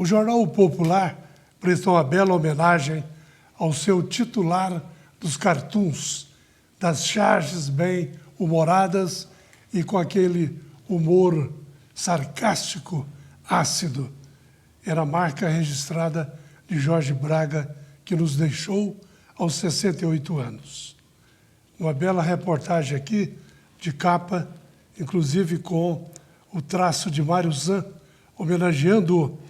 O Jornal Popular prestou uma bela homenagem ao seu titular dos cartoons, das charges bem humoradas e com aquele humor sarcástico, ácido. Era a marca registrada de Jorge Braga, que nos deixou aos 68 anos. Uma bela reportagem aqui, de capa, inclusive com o traço de Mário Zan, homenageando-o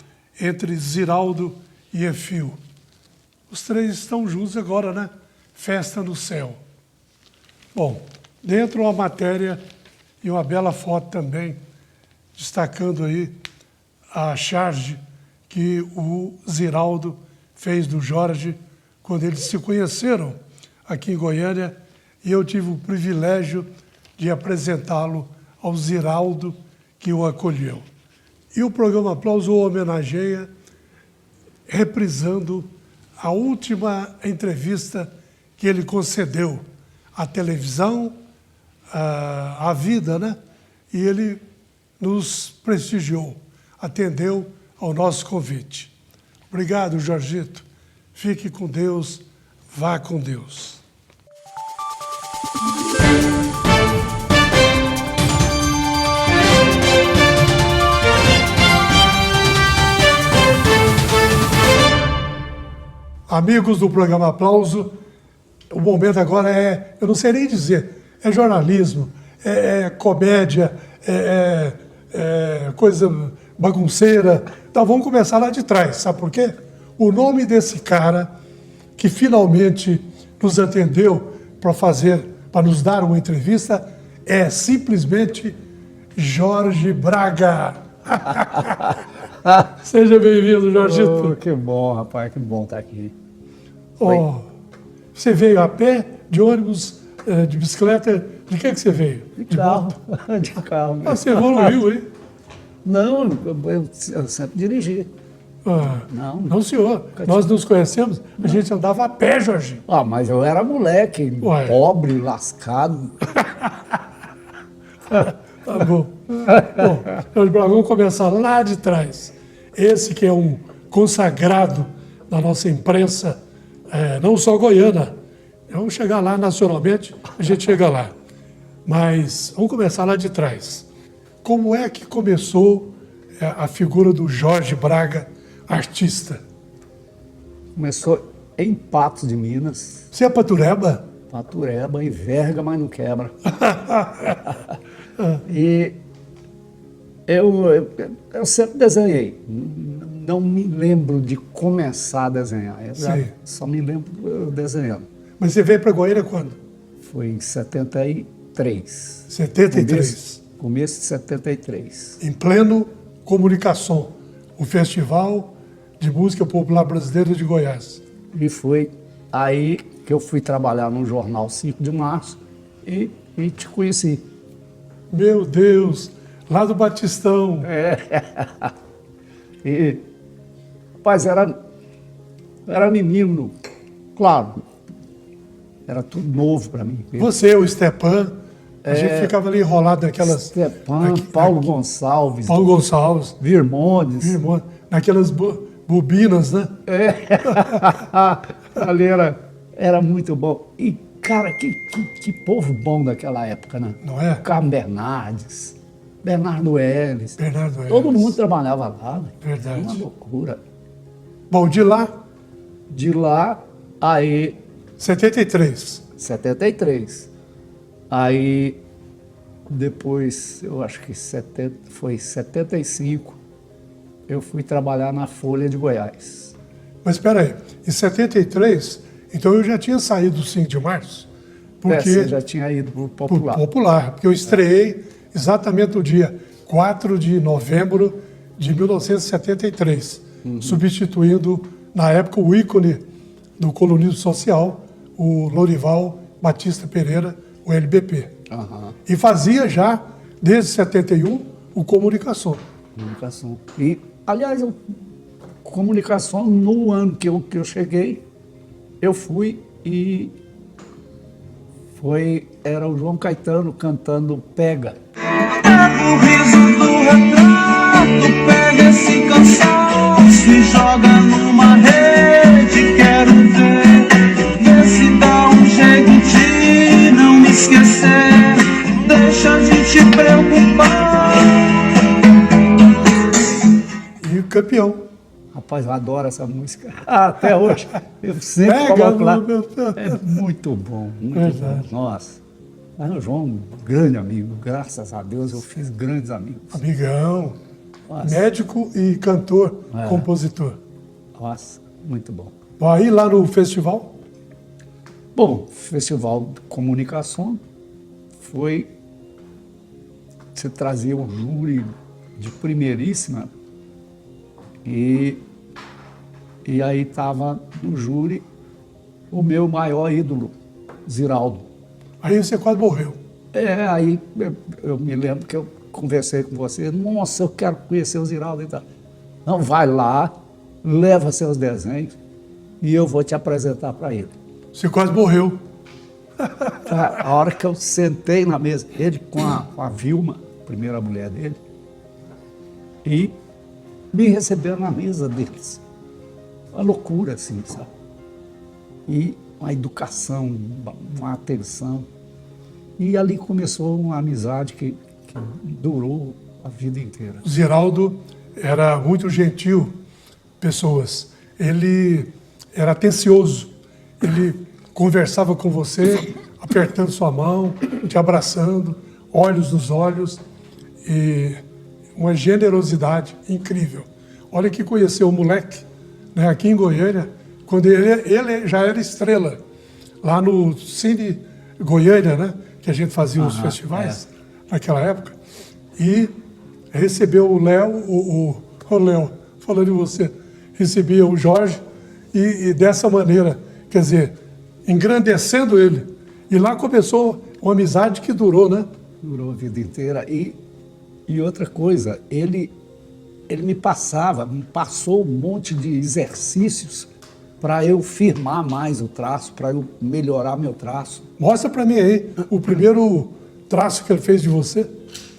entre Ziraldo e Efio. Os três estão juntos agora, né? Festa no céu. Bom, dentro uma matéria e uma bela foto também, destacando aí a charge que o Ziraldo fez do Jorge quando eles se conheceram aqui em Goiânia, e eu tive o privilégio de apresentá-lo ao Ziraldo, que o acolheu. E o programa Aplauso o homenageia, reprisando a última entrevista que ele concedeu à televisão, à vida, né? E ele nos prestigiou, atendeu ao nosso convite. Obrigado, Jorgito. Fique com Deus, vá com Deus. Amigos do programa Aplauso, o momento agora é, eu não sei nem dizer, é jornalismo, é comédia, é coisa bagunceira. Então vamos começar lá de trás, sabe por quê? O nome desse cara que finalmente nos atendeu para nos dar uma entrevista é simplesmente Jorge Braga. Seja bem-vindo, Jorgito. Oh, que bom, rapaz, que bom estar aqui. Oh, você veio a pé, de ônibus, de bicicleta? De que você veio? De carro. De carro. Ah, você evoluiu, hein? Não, eu sempre dirigi. Ah, Não, senhor. Nós nos conhecemos, a gente andava a pé, Jorge. Ah, mas eu era moleque, pobre, lascado. Tá bom. Bom, Jorge Braga, vamos começar lá de trás. Esse que é um consagrado da nossa imprensa, não só goiana. Vamos chegar lá nacionalmente, a gente chega lá. Mas vamos começar lá de trás. Como é que começou a figura do Jorge Braga, artista? Começou em Patos de Minas. Você é patureba? Patureba, enverga, mas não quebra. E eu sempre desenhei. Não me lembro de começar a desenhar. Só me lembro desenhando. Mas você veio para Goiânia quando? Foi em 73. 73. Começo de 73. Em pleno Comunicação, o Festival de Música Popular Brasileira de Goiás. E foi aí que eu fui trabalhar no jornal 5 de Março e te conheci. Meu Deus, lá do Batistão. E, rapaz, era menino, claro, era tudo novo para mim. Você, o Stepan, a gente ficava ali enrolado naquelas... Stepan, Paulo Gonçalves. Paulo Gonçalves. Virmondes. Naquelas bobinas, né? Ali era muito bom. E, cara, que povo bom daquela época, né? Não é? Carlos Bernardes, Bernardo Ellis. Todo Ellis. mundo trabalhava lá, né? Verdade. Uma loucura. Bom, de lá... De lá, aí... 73. 73. Aí, depois, eu acho que foi 75, eu fui trabalhar na Folha de Goiás. Mas espera aí, em 73, então eu já tinha saído do 5 de março. Porque você já tinha ido para o Popular. Popular, porque eu estreiei exatamente no dia 4 de novembro de 1973, substituindo, na época, o ícone do colunismo social, o Lorival Batista Pereira, o LBP. E fazia já, desde 71, o Comunicação. E, aliás, Comunicação, no ano que eu cheguei, eu fui e era o João Caetano cantando Pega. É o riso do retrato, pega esse cansaço campeão. Rapaz, eu adoro essa música. Até hoje. Eu sempre Pega coloco lá. no meu- É muito bom, muito Verdade. bom. Nossa. Mas o João, um grande amigo. Graças a Deus eu fiz grandes amigos. Amigão, Nossa, médico e cantor, É. compositor. nossa, muito bom. Bom, aí lá no festival, Bom, Festival de Comunicação foi... Você trazia um júri de primeiríssima e aí estava no júri o meu maior ídolo, Ziraldo. aí você quase morreu. Aí eu me lembro que eu conversei com você, nossa, eu quero conhecer o Ziraldo e tal. Não, vai lá, leva seus desenhos e eu vou te apresentar para ele. Você quase morreu. A hora que eu sentei na mesa, ele com a Vilma, a primeira mulher dele, e me receberam na mesa deles. Uma loucura, assim, sabe? E uma educação, uma atenção. E ali começou uma amizade que durou a vida inteira. O Ziraldo era muito gentil, pessoas. Ele era atencioso. Ele conversava com você, apertando sua mão, te abraçando, olhos nos olhos, e uma generosidade incrível. Olha que conheceu o moleque, né, aqui em Goiânia, quando ele já era estrela, lá no Cine Goiânia, né, que a gente fazia os festivais naquela época, e recebeu o Léo, o Léo, falando de você, recebia o Jorge, e dessa maneira, quer dizer, engrandecendo ele. E lá começou uma amizade que durou, né? Durou a vida inteira. E outra coisa, ele me passou um monte de exercícios para eu firmar mais o traço, para eu melhorar meu traço. Mostra para mim aí, o primeiro traço que ele fez de você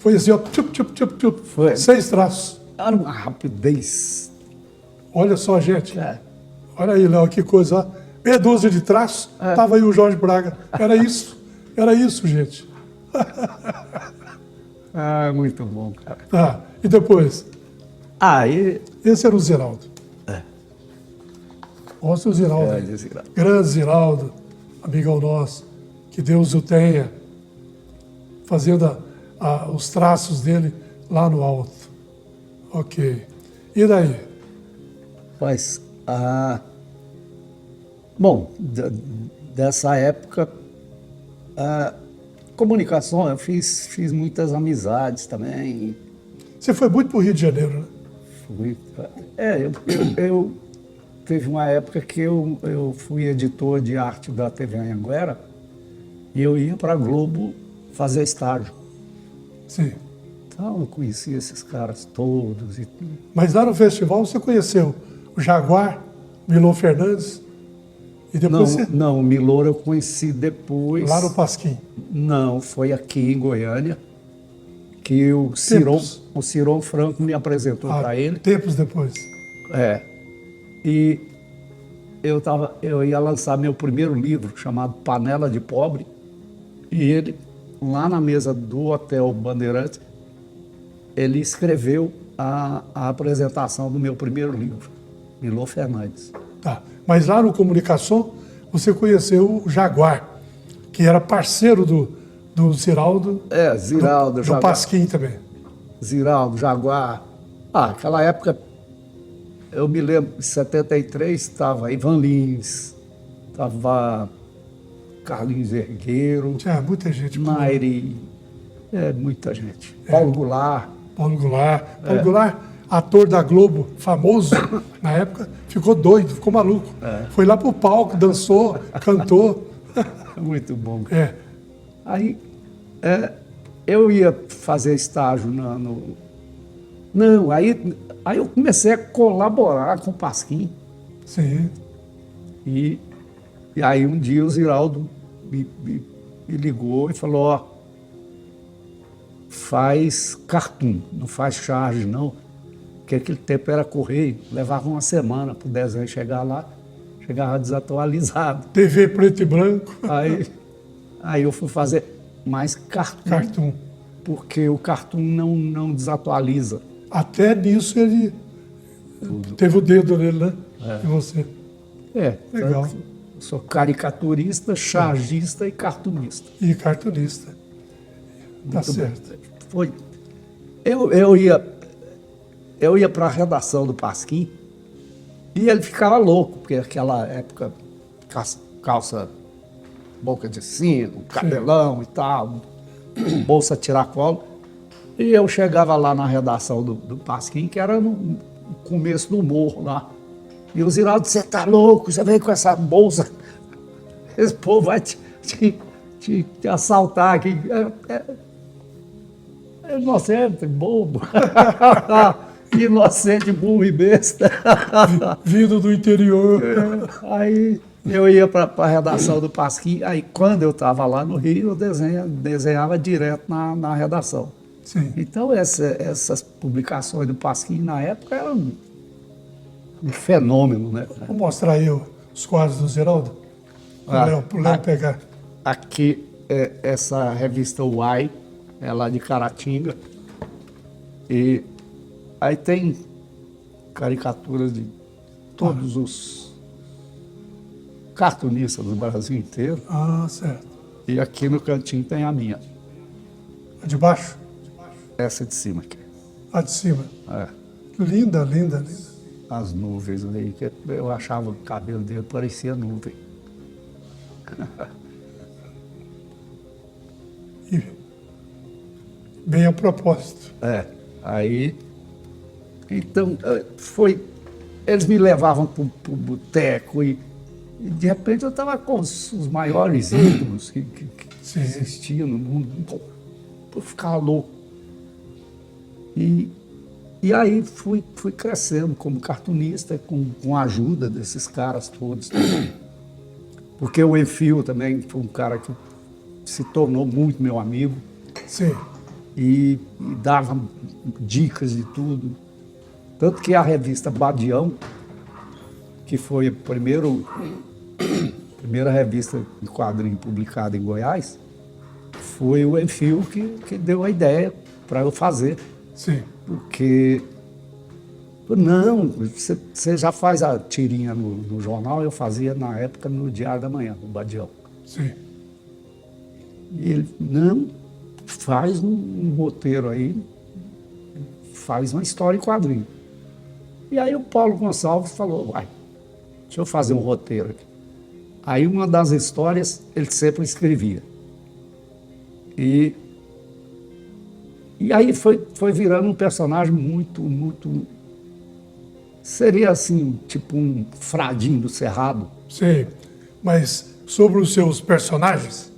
foi assim, ó, tchup, tchup, tchup, tchup, Foi. 6 traços. Era uma rapidez. Olha só, gente. É. Olha aí, Léo, que coisa, ó. Meia dúzia de traços, tava aí o Jorge Braga. Era isso, gente. Muito bom, cara. Tá, e depois? Aí, Esse era o Ziraldo. Mostra o Ziraldo. Grande Ziraldo. Grande Ziraldo, amigão nosso. Que Deus o tenha. Fazendo os traços dele lá no alto. Ok. E daí? mas, bom, dessa época, comunicação, eu fiz muitas amizades também. Você foi muito para o Rio de Janeiro, né? Eu teve uma época que eu fui editor de arte da TV Anhanguera e eu ia para a Globo fazer estágio. Sim. Então eu conhecia esses caras todos. Mas lá no festival você conheceu o Jaguar, Milô Fernandes, e depois você... Não, o Milor eu conheci depois. Lá no Pasquim. Não, foi aqui em Goiânia que o Ciron Franco me apresentou para ele. Tempos depois. E eu ia lançar meu primeiro livro, chamado Panela de Pobre, e ele, lá na mesa do Hotel Bandeirantes, ele escreveu a apresentação do meu primeiro livro, Milô Fernandes. Tá. Mas lá no Comunicação, você conheceu o Jaguar, que era parceiro do Ziraldo. Ziraldo, do Jaguar. Pasquim também. Ziraldo, Jaguar. Aquela época, eu me lembro, em 73, estava Ivan Lins, estava Carlinhos Ergueiro, Tinha muita gente. boa. Nairi, muita gente. Paulo Goulart. Paulo Goulart. Paulo Goulart, ator da Globo, famoso na época, ficou doido, ficou maluco. Foi lá pro palco, dançou, cantou. Muito bom. Aí, eu ia fazer estágio aí eu comecei a colaborar com o Pasquim. sim. E aí um dia o Ziraldo me ligou e falou, faz cartoon, não faz charge não, porque aquele tempo era correio, levava uma semana para o desenho chegar lá, chegava desatualizado. TV preto e branco. Aí eu fui fazer mais tudo. Teve o dedo nele, né? E você. Legal. Legal. Sou caricaturista, chargista e cartunista. E cartunista. Tá Muito certo. bem. Foi. Eu ia para a redação do Pasquim e ele ficava louco, porque naquela época, calça boca de sino, cabelão e tal, bolsa tiracolo. E eu chegava lá na redação do Pasquim, que era no começo do morro lá. E o Ziraldo, você tá louco? Você vem com essa bolsa? Esse povo vai te assaltar aqui. É inocente, bobo. Inocente, burro e besta. Vindo do interior. Aí eu ia para a redação do Pasquim. Aí quando eu estava lá no Rio, eu desenhava direto na redação. Sim. Então essas publicações do Pasquim na época eram um fenômeno, né? Vou mostrar aí os quadros do Ziraldo. Pro Léo pegar. Aqui é essa revista Uai, é lá de Caratinga. E aí tem caricaturas de todos os cartunistas do Brasil inteiro. Ah, certo. E aqui no cantinho tem a minha. A de baixo? Essa de cima aqui. A de cima. É. Linda, linda, linda. As nuvens aí, que eu achava o cabelo dele parecia nuvem. E bem a propósito. Aí, então, eles me levavam para o boteco e de repente eu estava com os maiores ídolos que existiam no mundo. Eu ficava louco. E aí fui crescendo como cartunista com a ajuda desses caras todos. Porque o Enfio também foi um cara que se tornou muito meu amigo. Sim. E dava dicas de tudo. Tanto que a revista Badião, que foi a primeira revista de quadrinho publicada em Goiás, foi o Enfio que deu a ideia para eu fazer. Sim. Porque, não, você já faz a tirinha no jornal, eu fazia na época no Diário da Manhã, no Badião. Sim. E ele, não, faz um roteiro aí, faz uma história em quadrinho. E aí o Paulo Gonçalves falou, vai, deixa eu fazer um roteiro aqui. Aí uma das histórias ele sempre escrevia. E aí foi virando um personagem muito... Seria assim, tipo um Fradinho do Cerrado. Sim. Mas sobre os seus personagens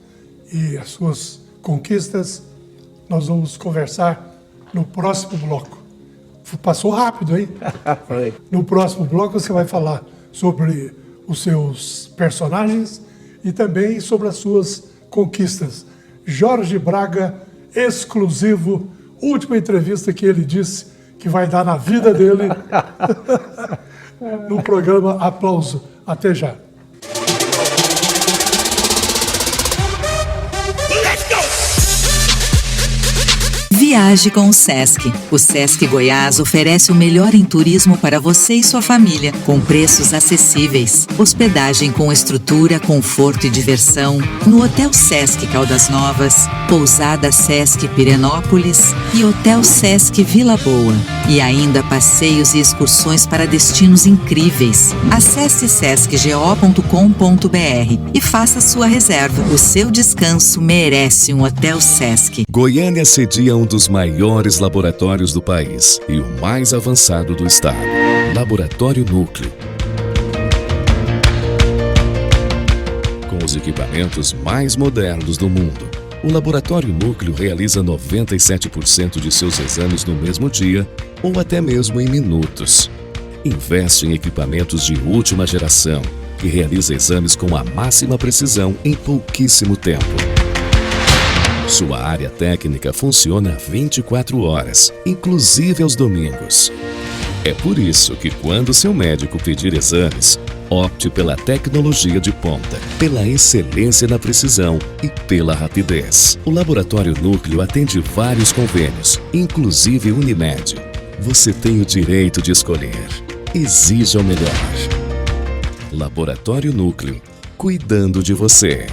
e as suas conquistas, nós vamos conversar no próximo bloco. Passou rápido, hein? Foi. No próximo bloco você vai falar sobre os seus personagens e também sobre as suas conquistas. Jorge Braga, exclusivo, última entrevista que ele disse que vai dar na vida dele no programa Aplauso. Até já. Viaje com o Sesc. O Sesc Goiás oferece o melhor em turismo para você e sua família, com preços acessíveis. Hospedagem com estrutura, conforto e diversão no Hotel Sesc Caldas Novas, Pousada Sesc Pirenópolis e Hotel Sesc Vila Boa. E ainda passeios e excursões para destinos incríveis. Acesse sescgo.com.br e faça sua reserva. O seu descanso merece um Hotel Sesc. Goiânia cedia um dos maiores laboratórios do país e o mais avançado do estado. Laboratório Núcleo. Com os equipamentos mais modernos do mundo, o Laboratório Núcleo realiza 97% de seus exames no mesmo dia ou até mesmo em minutos. Investe em equipamentos de última geração e realiza exames com a máxima precisão em pouquíssimo tempo. Sua área técnica funciona 24 horas, inclusive aos domingos. É por isso que quando seu médico pedir exames, opte pela tecnologia de ponta, pela excelência na precisão e pela rapidez. O Laboratório Núcleo atende vários convênios, inclusive Unimed. Você tem o direito de escolher. Exija o melhor. Laboratório Núcleo, cuidando de você.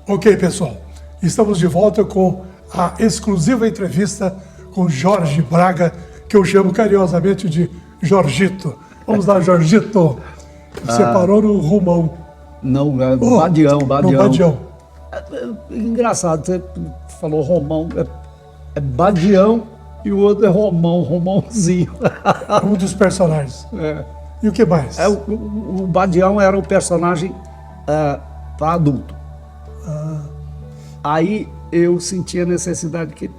Ok, pessoal. Estamos de volta com a exclusiva entrevista com Jorge Braga, que eu chamo carinhosamente de Jorgito. Vamos lá, Jorgito. Você parou no Romão. Não, é Badião. No Badião. Engraçado, você falou Romão, é Badião e o outro é Romãozinho. Um dos personagens. E o que mais? O Badião era um personagem para adulto. Aí eu senti a necessidade que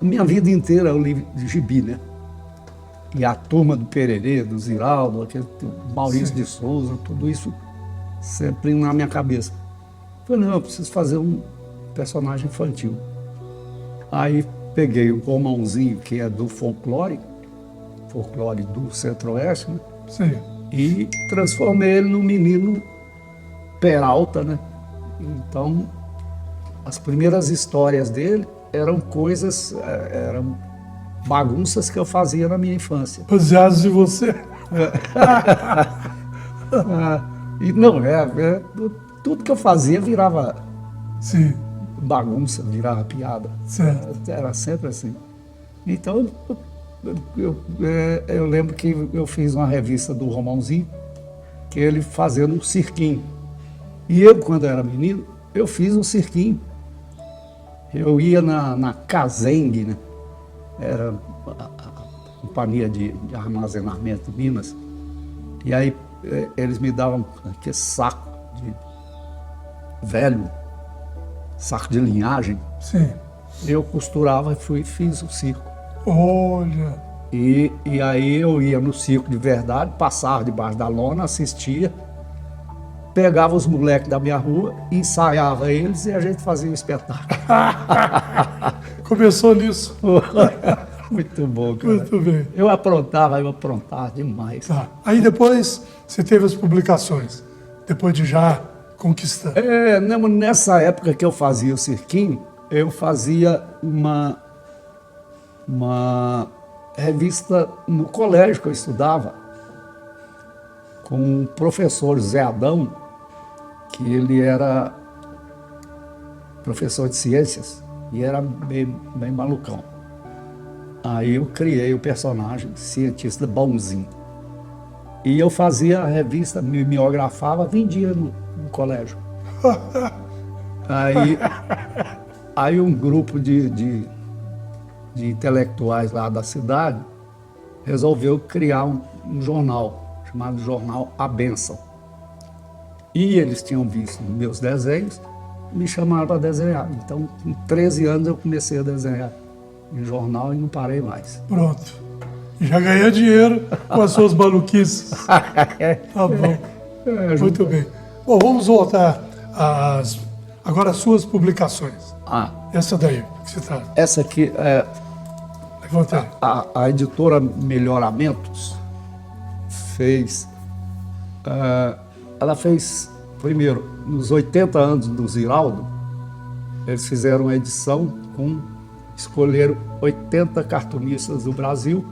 minha vida inteira eu li de gibi, né? E a turma do Pererê, do Ziraldo, aquele Maurício de Souza, tudo isso sempre na minha cabeça. Falei, não, eu preciso fazer um personagem infantil. Aí peguei o Romãozinho, que é do folclore do Centro-Oeste, né? Sim. E transformei ele num menino Peralta, né? Então, as primeiras histórias dele eram eram bagunças que eu fazia na minha infância. Baseados em você. E não, tudo que eu fazia virava Sim, bagunça, virava piada. certo. Era sempre assim. Então, eu lembro que eu fiz uma revista do Romãozinho, que ele fazendo um cirquinho. E eu, quando era menino, eu fiz um cirquinho. Eu ia na Cazengue, né? Era a companhia de armazenamento de Minas. E aí eles me davam aquele saco de velho, saco de linhagem. Sim. Eu costurava e fiz o circo. Olha. E aí eu ia no circo de verdade, passava debaixo da lona, assistia, pegava os moleques da minha rua, ensaiava eles e a gente fazia o espetáculo. Começou nisso. Muito bom, cara. Muito bem. Eu aprontava demais. Tá. Aí depois você teve as publicações, depois de já conquistar. Nessa época que eu fazia o cirquinho, eu fazia uma revista no colégio que eu estudava, com o professor Zé Adão, que ele era professor de ciências e era bem malucão. Aí eu criei o personagem, cientista bonzinho. E eu fazia a revista, mimeografava, vendia no colégio. Aí um grupo de intelectuais lá da cidade resolveu criar um jornal, chamado Jornal A Bênção. E eles tinham visto meus desenhos, me chamaram para desenhar. Então, com 13 anos eu comecei a desenhar em jornal e não parei mais. Pronto. Já ganhou dinheiro com as suas maluquices. Tá bom. Muito bem. Bom, vamos voltar agora às suas publicações. Essa daí, que você está... Essa aqui é Levanta aí. a editora Melhoramentos fez... ela fez, primeiro, nos 80 anos do Ziraldo, eles fizeram uma edição escolheram 80 cartunistas do Brasil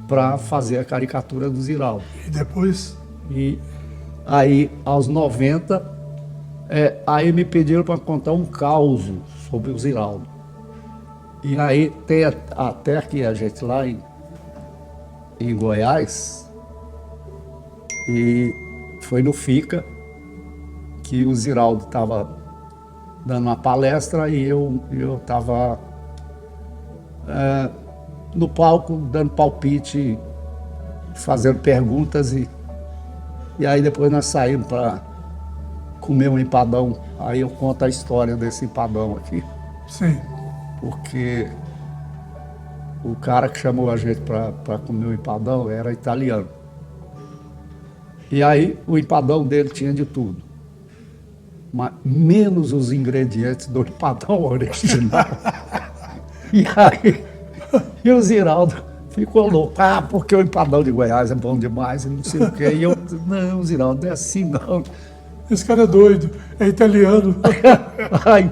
para fazer a caricatura do Ziraldo. E depois? E aí, aos 90, aí me pediram para contar um caos sobre o Ziraldo. E aí tem até aqui a gente lá em Goiás, e foi no FICA que o Ziraldo estava dando uma palestra e eu estava no palco dando palpite, fazendo perguntas e aí depois nós saímos para comer um empadão. Aí eu conto a história desse empadão aqui. Sim. Porque o cara que chamou a gente para comer o empadão era italiano. E aí o empadão dele tinha de tudo, mas menos os ingredientes do empadão original. E aí o Ziraldo ficou louco. Porque o empadão de Goiás é bom demais, e não sei o quê. E eu, não, Ziraldo, não é assim não. esse cara é doido, é italiano. Ai,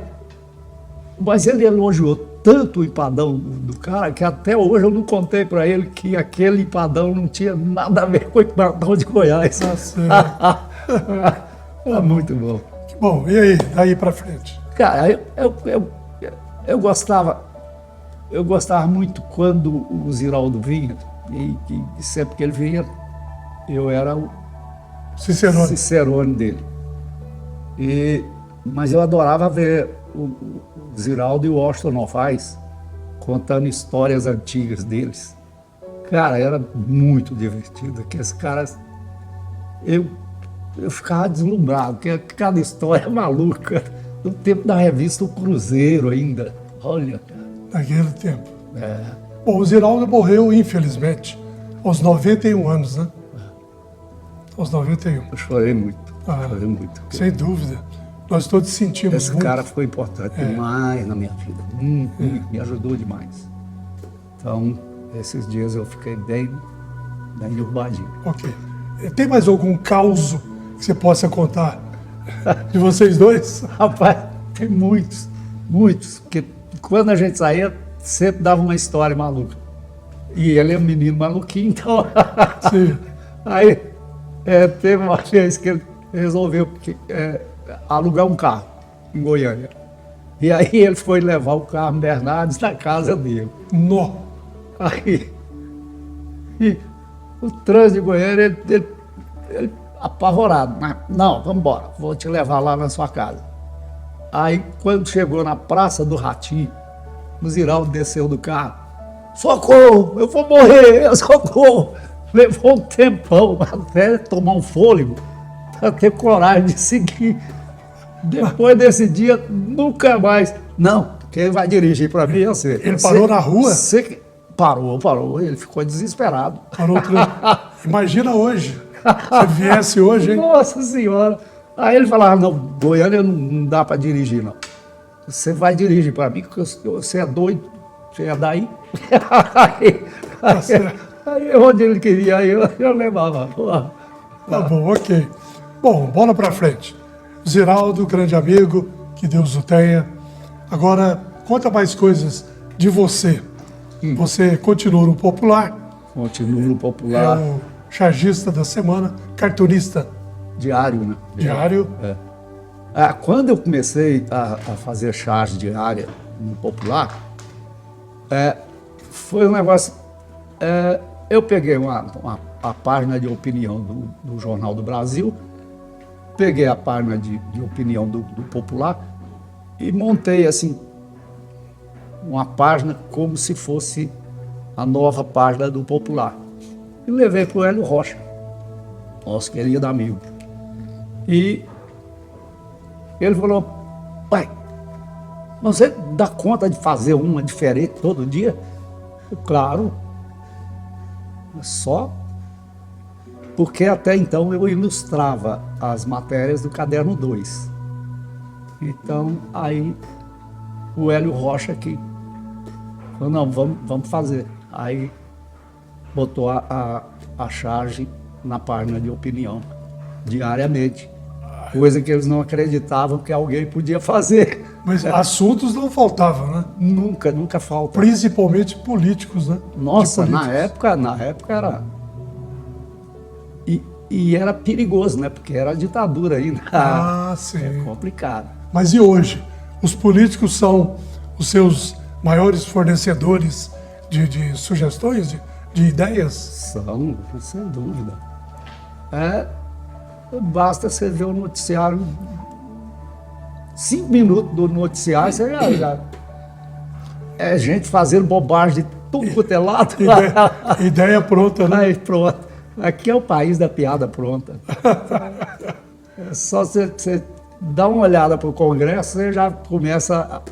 mas ele elogiou tanto o empadão do cara que até hoje eu não contei para ele que aquele empadão não tinha nada a ver com o empadão de Goiás. Tá certo. É muito bom. Bom, e aí, daí pra frente? Cara, eu gostava muito quando o Ziraldo vinha, e sempre que ele vinha, eu era o Cicerone. Cicerone dele. Mas eu adorava ver o Ziraldo e o Washington Novaes contando histórias antigas deles. Cara, era muito divertido. Aqueles caras... Eu ficava deslumbrado, porque cada história é maluca. No tempo da revista O Cruzeiro ainda. Olha, cara. Naquele tempo. Bom, o Ziraldo morreu, infelizmente, aos 91 anos, né? Aos 91. Eu chorei muito. Chorei muito. Sem dúvida. Nós todos sentimos Esse muito. cara foi importante demais na minha vida. Me ajudou demais. Então, esses dias eu fiquei bem derrubadinho. Ok. Tem mais algum caos que você possa contar de vocês dois? Rapaz, tem muitos. Porque quando a gente saía, sempre dava uma história maluca. E ele é um menino maluquinho, então... Sim. Aí, teve uma vez que ele resolveu alugar um carro em Goiânia. E aí ele foi levar o carro em Bernardes na casa dele. Nó. Aí, e o trânsito de Goiânia, ele apavorado. Mas, não, vamos embora, vou te levar lá na sua casa. Aí, quando chegou na Praça do Ratinho, o Ziraldo desceu do carro. Socorro, eu vou morrer, socorro. Levou um tempão até tomar um fôlego para ter coragem de seguir. Depois desse dia, nunca mais. Não, quem vai dirigir para mim é você. Ele parou na rua? Parou. Ele ficou desesperado. Imagina hoje. Se viesse hoje, hein? Nossa Senhora. Aí ele falava, não, Goiânia não dá para dirigir, não. Você vai dirigir para mim, porque você é doido. Você é daí. Aí onde ele queria, aí eu levava. Tá bom, ok. Bom, bola pra frente. Ziraldo, grande amigo, que Deus o tenha. Agora, conta mais coisas de você. Você continua no Popular. Continuo no Popular. É o chargista da semana, cartunista Diário, né? diário. Quando eu comecei a fazer charge diária no Popular, foi um negócio... eu peguei a página de opinião do Jornal do Brasil, peguei a página de opinião do Popular e montei, assim, uma página como se fosse a nova página do Popular. E levei para o Hélio Rocha, nosso querido amigo. E ele falou, pai, você dá conta de fazer uma diferente todo dia? Eu, claro. Só porque até então eu ilustrava as matérias do Caderno 2. Então, aí o Hélio Rocha aqui falou, não, vamos fazer. Aí botou a charge na página de opinião, diariamente. Coisa que eles não acreditavam que alguém podia fazer. Mas assuntos não faltavam, né? Nunca falta. Principalmente políticos, né? Nossa, De na políticos. época era... E era perigoso, né? Porque era a ditadura ainda. Sim. É complicado. Mas e hoje? Os políticos são os seus maiores fornecedores de sugestões, de ideias? São, sem dúvida. Basta você ver o noticiário, 5 minutos do noticiário, você já... É gente fazendo bobagem de tudo quanto é lado. Ideia pronta, né? Aí pronto. Aqui é o país da piada pronta. É só você dar uma olhada para o Congresso, você já começa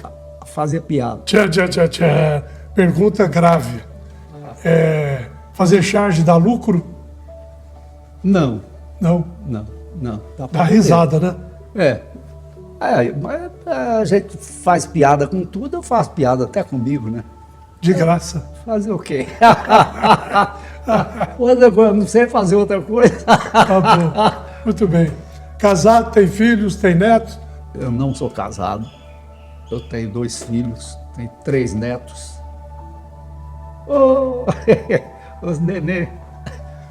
a fazer piada. Tchá. Pergunta grave. Fazer charge dá lucro? Não. Não. Dá Dá risada, né? Mas a gente faz piada com tudo, eu faço piada até comigo, né? De graça. Fazer o quê? Outra coisa, não sei fazer outra coisa. Tá bom. Muito bem. Casado, tem filhos, tem netos? Eu não sou casado. Eu tenho 2 filhos, tenho 3 netos. Oh, os nenê.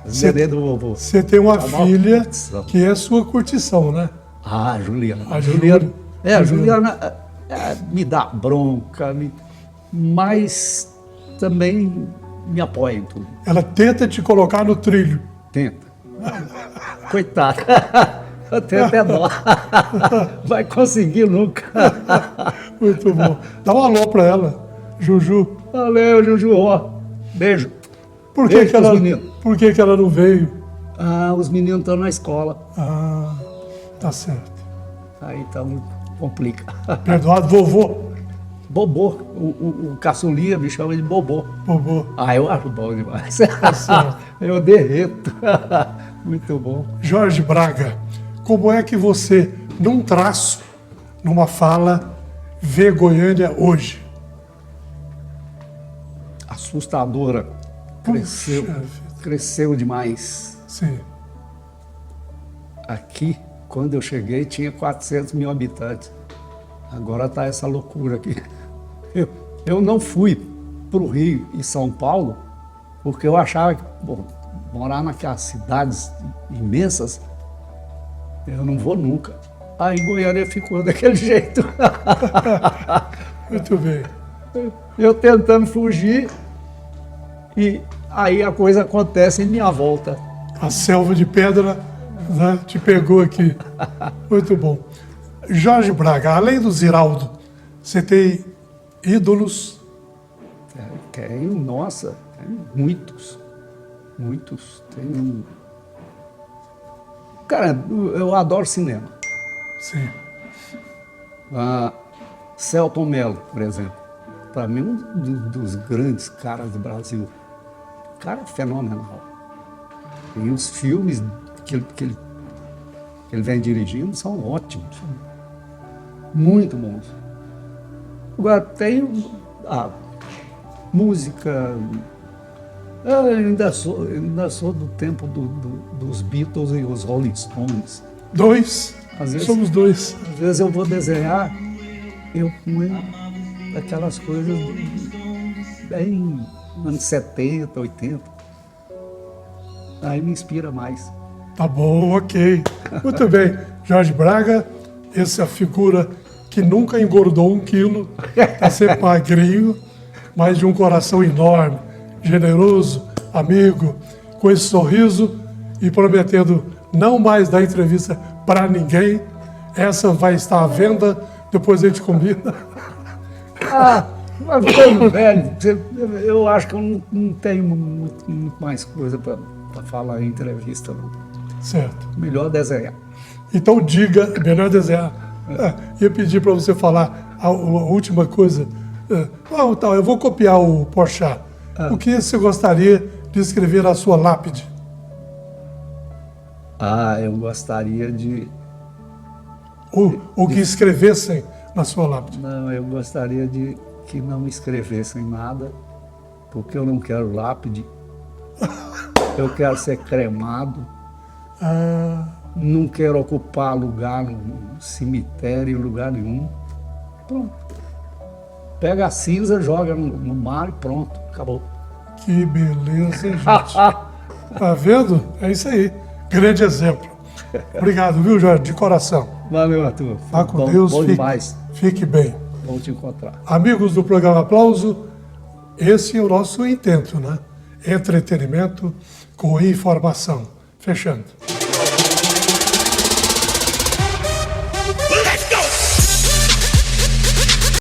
Os nenê do vovô. Você tem uma Tá bom? filha Curtição. que é sua curtição, né? Ah, a Juliana. A Juliana. A Juliana me dá bronca, mas também me apoia em tudo. Ela tenta te colocar no trilho. Tenta. Coitada. Eu tenho até dó. Vai conseguir nunca. Muito bom. Dá um alô para ela, Juju. Valeu, Juju. Ó, beijo. Por que, Beijo que, ela, pros meninos. por que ela não veio? Ah, os meninos estão na escola. Ah, tá certo. Aí então complica. Perdoado, vovô. Bobô. O caçulinha me chama de Bobô. Vovô. Ah, eu acho bom demais. certo. Eu derreto. Muito bom. Jorge Braga, como é que você, num traço, numa fala, vê Goiânia hoje? Assustadora. Cresceu. Puxa vida. Cresceu demais. Sim. Aqui, quando eu cheguei, tinha 400 mil habitantes. Agora está essa loucura aqui. Eu não fui para o Rio e São Paulo porque eu achava que morar naquelas cidades imensas, eu não vou nunca. Aí Goiânia ficou daquele jeito. Muito bem. Eu tentando fugir e aí a coisa acontece em minha volta. A selva de pedra, né, te pegou aqui. Muito bom. Jorge Braga, além do Ziraldo, você tem ídolos? Tenho, nossa, tenho muitos. Muitos. Tenho. Cara, eu adoro cinema. Sim. Selton Mello, por exemplo. Para mim, um dos grandes caras do Brasil. Cara fenomenal. E os filmes que ele vem dirigindo são ótimos. Muito bons. Agora, tenho a música. Eu ainda sou do tempo dos Beatles e os Rolling Stones. Dois? Às vezes- Somos dois. Às vezes eu vou desenhar, eu ponho aquelas coisas bem anos 70, 80. Aí me inspira mais. Tá bom, ok. Muito bem. Jorge Braga, essa figura que nunca engordou 1 quilo, está sempre magrinho, mas de um coração enorme, generoso, amigo, com esse sorriso e prometendo não mais dar entrevista para ninguém. Essa vai estar à venda, depois a gente combina. Mas ficando velho, eu acho que eu não tenho muito mais coisa para falar em entrevista. Não. Certo. Melhor desenhar. Então diga, melhor desenhar. Ia pedir para você falar a última coisa. Então, eu vou copiar o Porchat. O que você gostaria de escrever na sua lápide? Eu gostaria de... Ou que escrevessem na sua lápide? Não, eu gostaria de que não escrevessem nada, porque eu não quero lápide. Eu quero ser cremado. Não quero ocupar lugar no cemitério, em lugar nenhum. Pronto. Pega a cinza, joga no mar e pronto, acabou. Que beleza, gente. Tá vendo? É isso aí. Grande exemplo. Obrigado, viu, Jorge? De coração. Valeu, Arthur. Vá com Bom- Deus. Bom demais. Fique bem. Bom te encontrar. Amigos do programa Aplauso, esse é o nosso intento, né? Entretenimento com informação. Fechando.